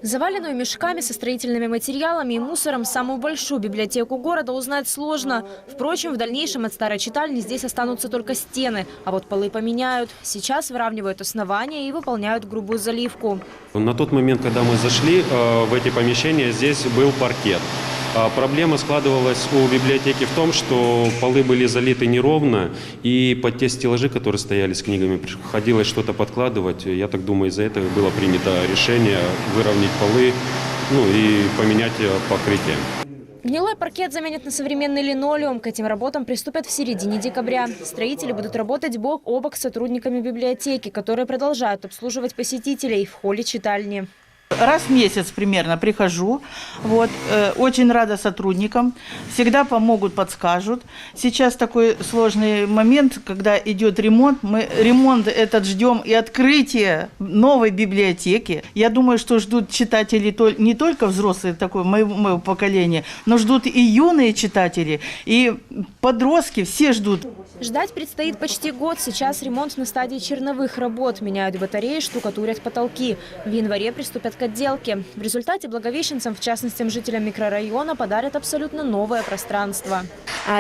Заваленную мешками со строительными материалами и мусором самую большую библиотеку города узнать сложно. Впрочем, в дальнейшем от старой читальни здесь останутся только стены, а вот полы поменяют. Сейчас выравнивают основания и выполняют грубую заливку. На тот момент, когда мы зашли в эти помещения, здесь был паркет. Проблема складывалась у библиотеки в том, что полы были залиты неровно, и под те стеллажи, которые стояли с книгами, приходилось что-то подкладывать. Я так думаю, из-за этого было принято решение выровнять полы, и поменять покрытие. Гнилой паркет заменят на современный линолеум. К этим работам приступят в середине декабря. Строители будут работать бок о бок с сотрудниками библиотеки, которые продолжают обслуживать посетителей в холле читальни. Раз в месяц примерно прихожу, очень рада сотрудникам, всегда помогут, подскажут. Сейчас такой сложный момент, когда идет ремонт. Мы ремонт этот ждем и открытие новой библиотеки. Я думаю, что ждут читатели не только взрослые, такое моего поколения, но ждут и юные читатели, и подростки, все ждут. Ждать предстоит почти год. Сейчас ремонт на стадии черновых работ. Меняют батареи, штукатурят потолки. В январе приступят к отделке. В результате благовещенцам, в частности жителям микрорайона, подарят абсолютно новое пространство.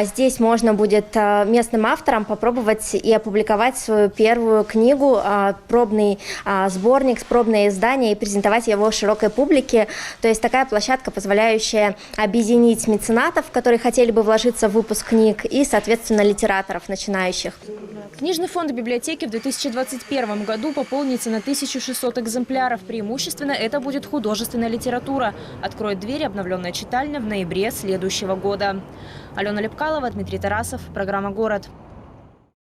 Здесь можно будет местным авторам попробовать и опубликовать свою первую книгу, пробный сборник, пробное издание, и презентовать его широкой публике. То есть такая площадка, позволяющая объединить меценатов, которые хотели бы вложиться в выпуск книг, и, соответственно, литераторов начинающих. Книжный фонд библиотеки в 2021 году пополнится на 1600 экземпляров. Преимущественно это будет художественная литература. Откроет двери обновленная читальня в ноябре следующего года. Алена Лепкалова, Дмитрий Тарасов. Программа «Город».